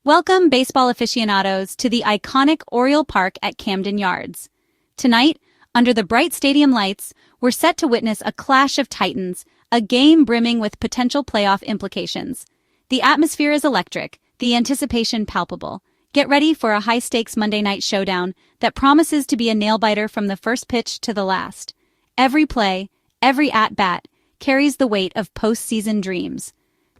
Welcome, baseball aficionados, to the iconic Oriole Park at Camden Yards. Tonight, under the bright stadium lights, we're set to witness a clash of titans, a game brimming with potential playoff implications. The atmosphere is electric, the anticipation palpable. Get ready for a high-stakes Monday night showdown that promises to be a nail-biter from the first pitch to the last. Every play, every at-bat, carries the weight of postseason dreams.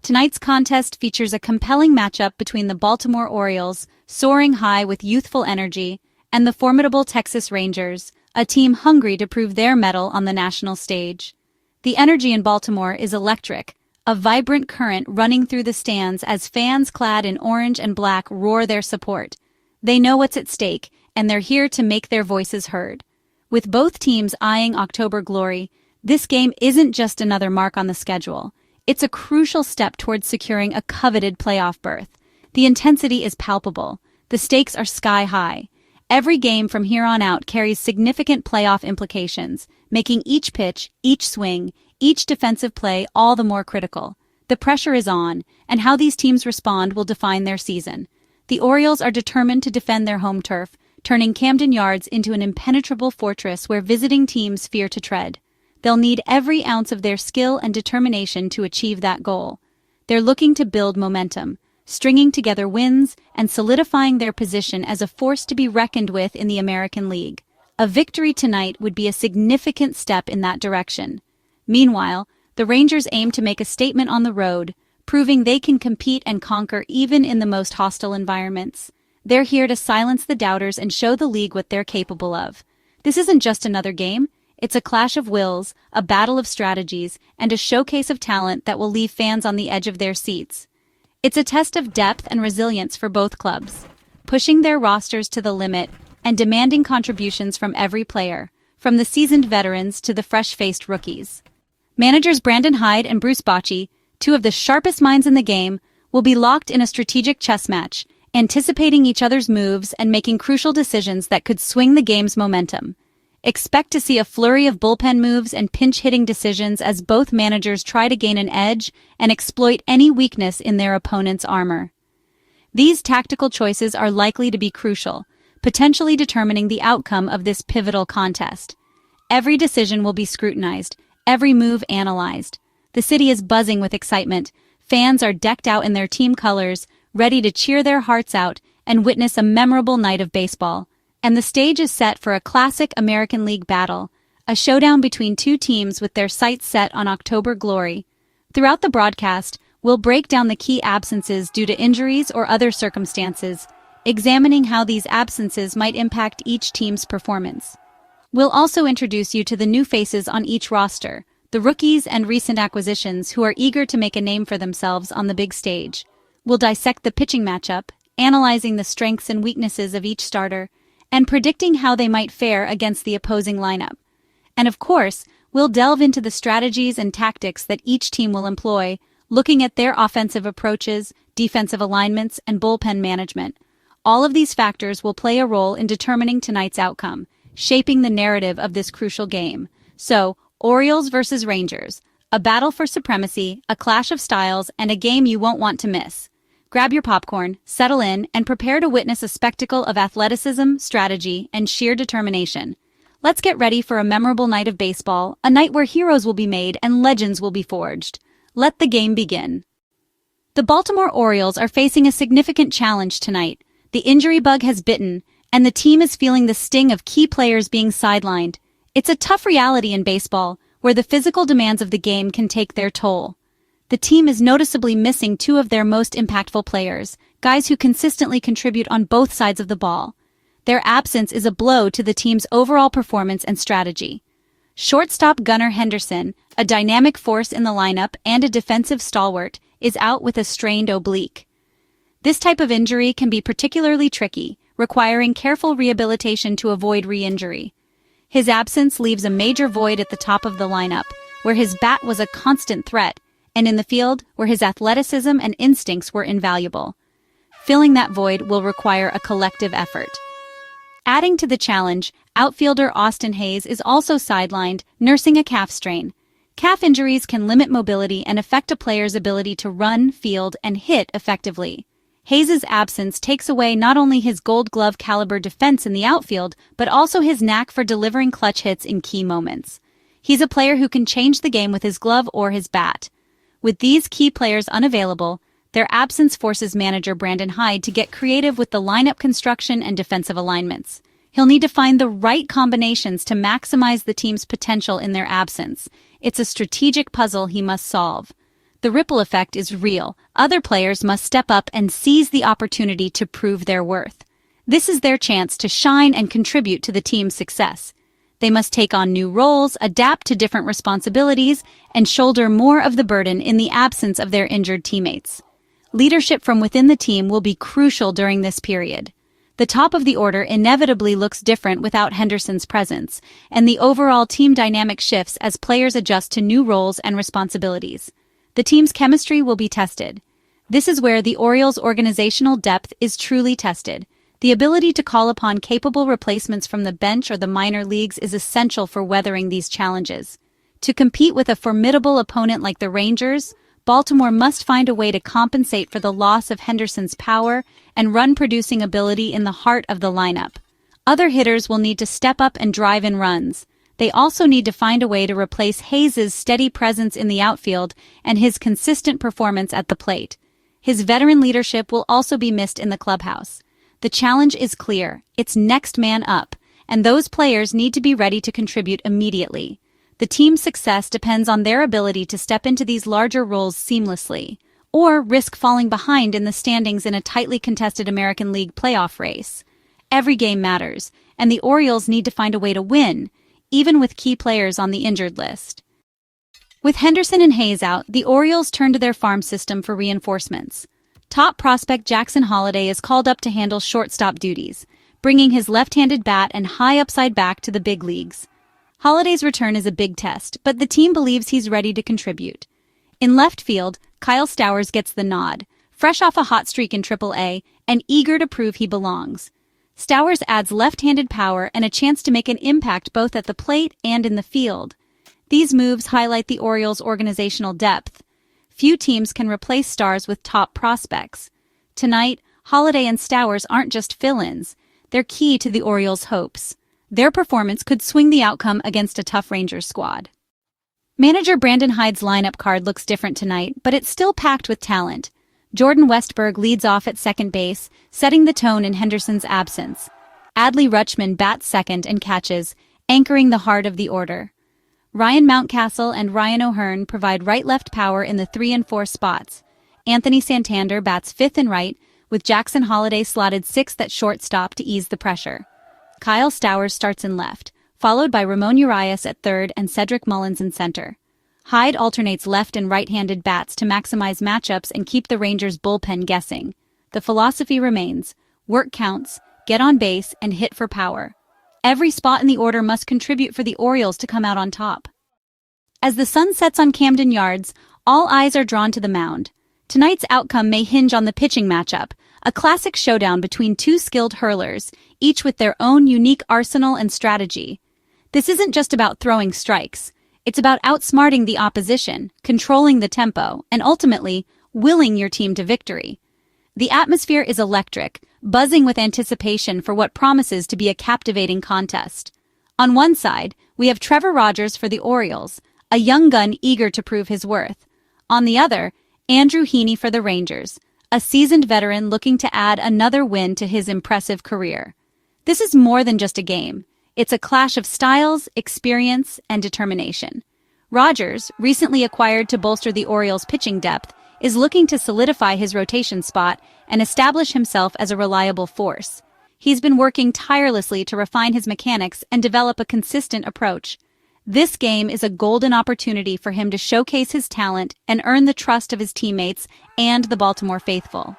Tonight's contest features a compelling matchup between the Baltimore Orioles, soaring high with youthful energy, and the formidable Texas Rangers, a team hungry to prove their mettle on the national stage. The energy in Baltimore is electric, a vibrant current running through the stands as fans clad in orange and black roar their support. They know what's at stake, and they're here to make their voices heard. With both teams eyeing October glory, this game isn't just another mark on the schedule. It's a crucial step towards securing a coveted playoff berth. The intensity is palpable. The stakes are sky high. Every game from here on out carries significant playoff implications, making each pitch, each swing, each defensive play all the more critical. The pressure is on, and how these teams respond will define their season. The Orioles are determined to defend their home turf, turning Camden Yards into an impenetrable fortress where visiting teams fear to tread. They'll need every ounce of their skill and determination to achieve that goal. They're looking to build momentum, stringing together wins and solidifying their position as a force to be reckoned with in the American League. A victory tonight would be a significant step in that direction. Meanwhile, the Rangers aim to make a statement on the road, proving they can compete and conquer even in the most hostile environments. They're here to silence the doubters and show the league what they're capable of. This isn't just another game. It's a clash of wills, a battle of strategies, and a showcase of talent that will leave fans on the edge of their seats. It's a test of depth and resilience for both clubs, pushing their rosters to the limit and demanding contributions from every player, from the seasoned veterans to the fresh-faced rookies. Managers Brandon Hyde and Bruce Bochy, two of the sharpest minds in the game, will be locked in a strategic chess match, anticipating each other's moves and making crucial decisions that could swing the game's momentum. Expect to see a flurry of bullpen moves and pinch-hitting decisions as both managers try to gain an edge and exploit any weakness in their opponent's armor. These tactical choices are likely to be crucial, potentially determining the outcome of this pivotal contest. Every decision will be scrutinized, every move analyzed. The city is buzzing with excitement. Fans are decked out in their team colors, ready to cheer their hearts out and witness a memorable night of baseball. And the stage is set for a classic American League battle, a showdown between two teams with their sights set on October glory. Throughout the broadcast, we'll break down the key absences due to injuries or other circumstances, examining how these absences might impact each team's performance. We'll also introduce you to the new faces on each roster, the rookies and recent acquisitions who are eager to make a name for themselves on the big stage. We'll dissect the pitching matchup, analyzing the strengths and weaknesses of each starter, and predicting how they might fare against the opposing lineup. And of course, we'll delve into the strategies and tactics that each team will employ, looking at their offensive approaches, defensive alignments, and bullpen management. All of these factors will play a role in determining tonight's outcome, shaping the narrative of this crucial game. So, Orioles versus Rangers, a battle for supremacy, a clash of styles, and a game you won't want to miss. Grab your popcorn, settle in, and prepare to witness a spectacle of athleticism, strategy, and sheer determination. Let's get ready for a memorable night of baseball, a night where heroes will be made and legends will be forged. Let the game begin. The Baltimore Orioles are facing a significant challenge tonight. The injury bug has bitten, and the team is feeling the sting of key players being sidelined. It's a tough reality in baseball, where the physical demands of the game can take their toll. The team is noticeably missing two of their most impactful players, guys who consistently contribute on both sides of the ball. Their absence is a blow to the team's overall performance and strategy. Shortstop Gunnar Henderson, a dynamic force in the lineup and a defensive stalwart, is out with a strained oblique. This type of injury can be particularly tricky, requiring careful rehabilitation to avoid re-injury. His absence leaves a major void at the top of the lineup, where his bat was a constant threat, and in the field, where his athleticism and instincts were invaluable. Filling that void will require a collective effort. Adding to the challenge, outfielder Austin Hayes is also sidelined, nursing a calf strain. Calf injuries can limit mobility and affect a player's ability to run, field, and hit effectively. Hayes' absence takes away not only his Gold Glove caliber defense in the outfield, but also his knack for delivering clutch hits in key moments. He's a player who can change the game with his glove or his bat. With these key players unavailable, their absence forces manager Brandon Hyde to get creative with the lineup construction and defensive alignments. He'll need to find the right combinations to maximize the team's potential in their absence. It's a strategic puzzle he must solve. The ripple effect is real. Other players must step up and seize the opportunity to prove their worth. This is their chance to shine and contribute to the team's success. They must take on new roles, adapt to different responsibilities, and shoulder more of the burden in the absence of their injured teammates. Leadership from within the team will be crucial during this period. The top of the order inevitably looks different without Henderson's presence, and the overall team dynamic shifts as players adjust to new roles and responsibilities. The team's chemistry will be tested. This is where the Orioles' organizational depth is truly tested. The ability to call upon capable replacements from the bench or the minor leagues is essential for weathering these challenges. To compete with a formidable opponent like the Rangers, Baltimore must find a way to compensate for the loss of Henderson's power and run-producing ability in the heart of the lineup. Other hitters will need to step up and drive in runs. They also need to find a way to replace Hayes' steady presence in the outfield and his consistent performance at the plate. His veteran leadership will also be missed in the clubhouse. The challenge is clear. It's next man up, and those players need to be ready to contribute immediately. The team's success depends on their ability to step into these larger roles seamlessly, or risk falling behind in the standings in a tightly contested American League playoff race. Every game matters, and the Orioles need to find a way to win, even with key players on the injured list. With Henderson and Hayes out, the Orioles turn to their farm system for reinforcements. Top prospect Jackson Holliday is called up to handle shortstop duties, bringing his left-handed bat and high upside back to the big leagues. Holliday's return is a big test, but the team believes he's ready to contribute. In left field, Kyle Stowers gets the nod, fresh off a hot streak in Triple-A and eager to prove he belongs. Stowers adds left-handed power and a chance to make an impact both at the plate and in the field. These moves highlight the Orioles' organizational depth. Few teams can replace stars with top prospects. Tonight, Holliday and Stowers aren't just fill-ins. They're key to the Orioles' hopes. Their performance could swing the outcome against a tough Rangers squad. Manager Brandon Hyde's lineup card looks different tonight, but it's still packed with talent. Jordan Westburg leads off at second base, setting the tone in Henderson's absence. Adley Rutschman bats second and catches, anchoring the heart of the order. Ryan Mountcastle and Ryan O'Hearn provide right-left power in the 3 and 4 spots. Anthony Santander bats fifth and right, with Jackson Holliday slotted sixth at shortstop to ease the pressure. Kyle Stowers starts in left, followed by Ramón Urías at third and Cedric Mullins in center. Hyde alternates left and right-handed bats to maximize matchups and keep the Rangers' bullpen guessing. The philosophy remains: work counts, get on base, and hit for power. Every spot in the order must contribute for the Orioles to come out on top. As the sun sets on Camden Yards, all eyes are drawn to the mound. Tonight's outcome may hinge on the pitching matchup, a classic showdown between two skilled hurlers, each with their own unique arsenal and strategy. This isn't just about throwing strikes. It's about outsmarting the opposition, controlling the tempo, and ultimately, willing your team to victory. The atmosphere is electric, buzzing with anticipation for what promises to be a captivating contest. On one side, we have Trevor Rogers for the Orioles, a young gun eager to prove his worth. On the other, Andrew Heaney for the Rangers, a seasoned veteran looking to add another win to his impressive career. This is more than just a game. It's a clash of styles, experience, and determination. Rogers, recently acquired to bolster the Orioles' pitching depth, is looking to solidify his rotation spot and establish himself as a reliable force. He's been working tirelessly to refine his mechanics and develop a consistent approach. This game is a golden opportunity for him to showcase his talent and earn the trust of his teammates and the Baltimore faithful.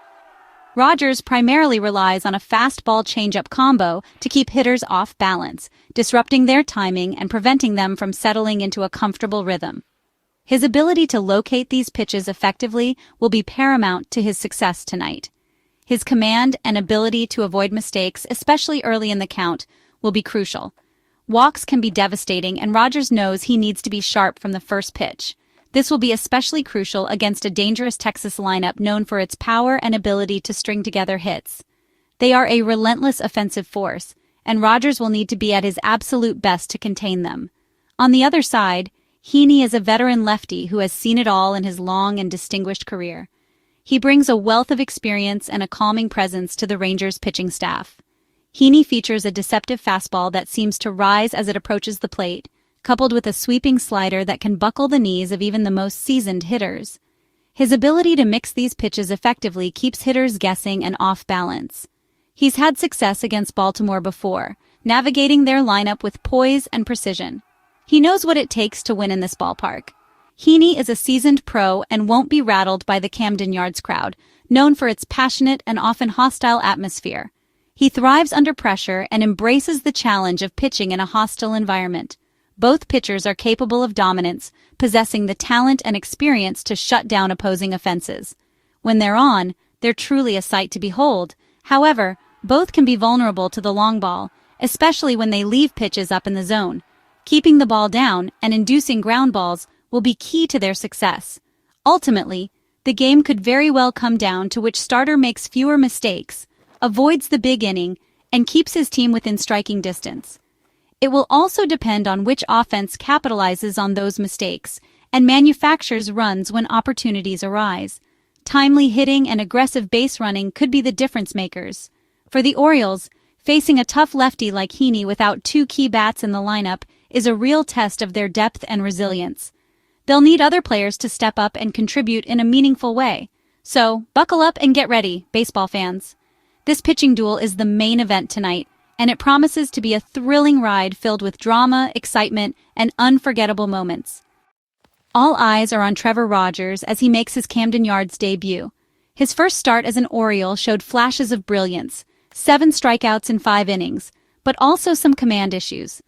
Rogers primarily relies on a fastball changeup combo to keep hitters off balance, disrupting their timing and preventing them from settling into a comfortable rhythm. His ability to locate these pitches effectively will be paramount to his success tonight. His command and ability to avoid mistakes, especially early in the count, will be crucial. Walks can be devastating, and Rogers knows he needs to be sharp from the first pitch. This will be especially crucial against a dangerous Texas lineup known for its power and ability to string together hits. They are a relentless offensive force, and Rogers will need to be at his absolute best to contain them. On the other side, Heaney is a veteran lefty who has seen it all in his long and distinguished career. He brings a wealth of experience and a calming presence to the Rangers' pitching staff. Heaney features a deceptive fastball that seems to rise as it approaches the plate, coupled with a sweeping slider that can buckle the knees of even the most seasoned hitters. His ability to mix these pitches effectively keeps hitters guessing and off balance. He's had success against Baltimore before, navigating their lineup with poise and precision. He knows what it takes to win in this ballpark. Heaney is a seasoned pro and won't be rattled by the Camden Yards crowd, known for its passionate and often hostile atmosphere. He thrives under pressure and embraces the challenge of pitching in a hostile environment. Both pitchers are capable of dominance, possessing the talent and experience to shut down opposing offenses. When they're on, they're truly a sight to behold. However, both can be vulnerable to the long ball, especially when they leave pitches up in the zone. Keeping the ball down and inducing ground balls will be key to their success. Ultimately, the game could very well come down to which starter makes fewer mistakes, avoids the big inning, and keeps his team within striking distance. It will also depend on which offense capitalizes on those mistakes and manufactures runs when opportunities arise. Timely hitting and aggressive base running could be the difference makers. For the Orioles, facing a tough lefty like Heaney without two key bats in the lineup is a real test of their depth and resilience. They'll need other players to step up and contribute in a meaningful way. So, buckle up and get ready, baseball fans. This pitching duel is the main event tonight, and it promises to be a thrilling ride filled with drama, excitement, and unforgettable moments. All eyes are on Trevor Rogers as he makes his Camden Yards debut. His first start as an Oriole showed flashes of brilliance, 7 strikeouts in 5 innings, but also some command issues.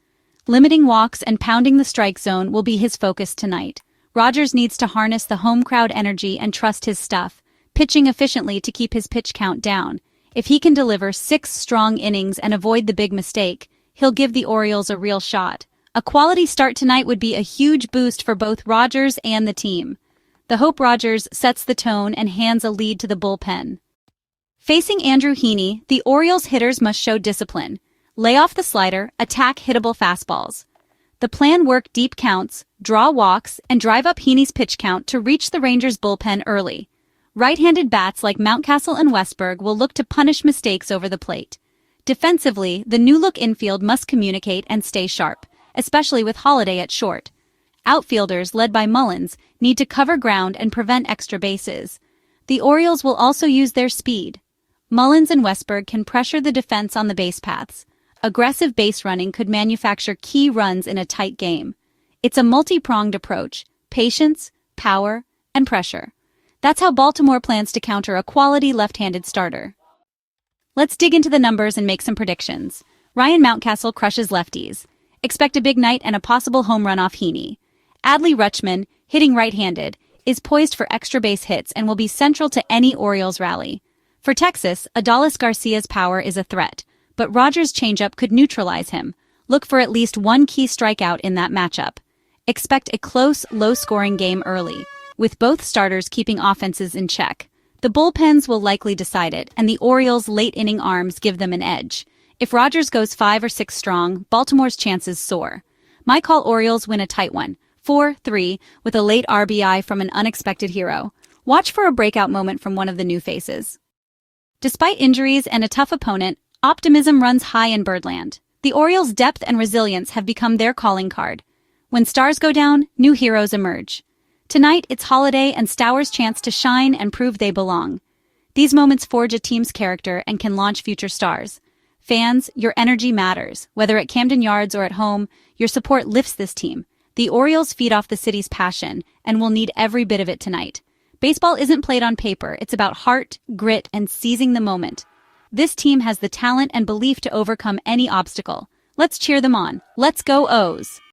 Limiting walks and pounding the strike zone will be his focus tonight. Rogers needs to harness the home crowd energy and trust his stuff, pitching efficiently to keep his pitch count down. If he can deliver 6 strong innings and avoid the big mistake, he'll give the Orioles a real shot. A quality start tonight would be a huge boost for both Rogers and the team. The Hope Rogers sets the tone and hands a lead to the bullpen. Facing Andrew Heaney, the Orioles hitters must show discipline. Lay off the slider, attack hittable fastballs. The plan work deep counts, draw walks, and drive up Heaney's pitch count to reach the Rangers' bullpen early. Right-handed bats like Mountcastle and Westburg will look to punish mistakes over the plate. Defensively, the new-look infield must communicate and stay sharp, especially with Holiday at short. Outfielders, led by Mullins, need to cover ground and prevent extra bases. The Orioles will also use their speed. Mullins and Westburg can pressure the defense on the base paths. Aggressive base running could manufacture key runs in a tight game. It's a multi-pronged approach: patience, power, and pressure. That's how Baltimore plans to counter a quality left-handed starter. Let's dig into the numbers and make some predictions. Ryan Mountcastle crushes lefties. Expect a big night and a possible home run off Heaney. Adley Rutschman, hitting right-handed, is poised for extra base hits and will be central to any Orioles rally. For Texas, Adolis Garcia's power is a threat, but Rogers' changeup could neutralize him. Look for at least one key strikeout in that matchup. Expect a close, low-scoring game early, with both starters keeping offenses in check. The bullpens will likely decide it, and the Orioles' late-inning arms give them an edge. If Rogers goes 5 or 6 strong, Baltimore's chances soar. My call: Orioles win a tight one, 4-3, with a late RBI from an unexpected hero. Watch for a breakout moment from one of the new faces. Despite injuries and a tough opponent, optimism runs high in Birdland. The Orioles' depth and resilience have become their calling card. When stars go down, new heroes emerge. Tonight, it's Holiday and Stowers' chance to shine and prove they belong. These moments forge a team's character and can launch future stars. Fans, your energy matters. Whether at Camden Yards or at home, your support lifts this team. The Orioles feed off the city's passion, and will need every bit of it tonight. Baseball isn't played on paper. It's about heart, grit, and seizing the moment. This team has the talent and belief to overcome any obstacle. Let's cheer them on. Let's go O's!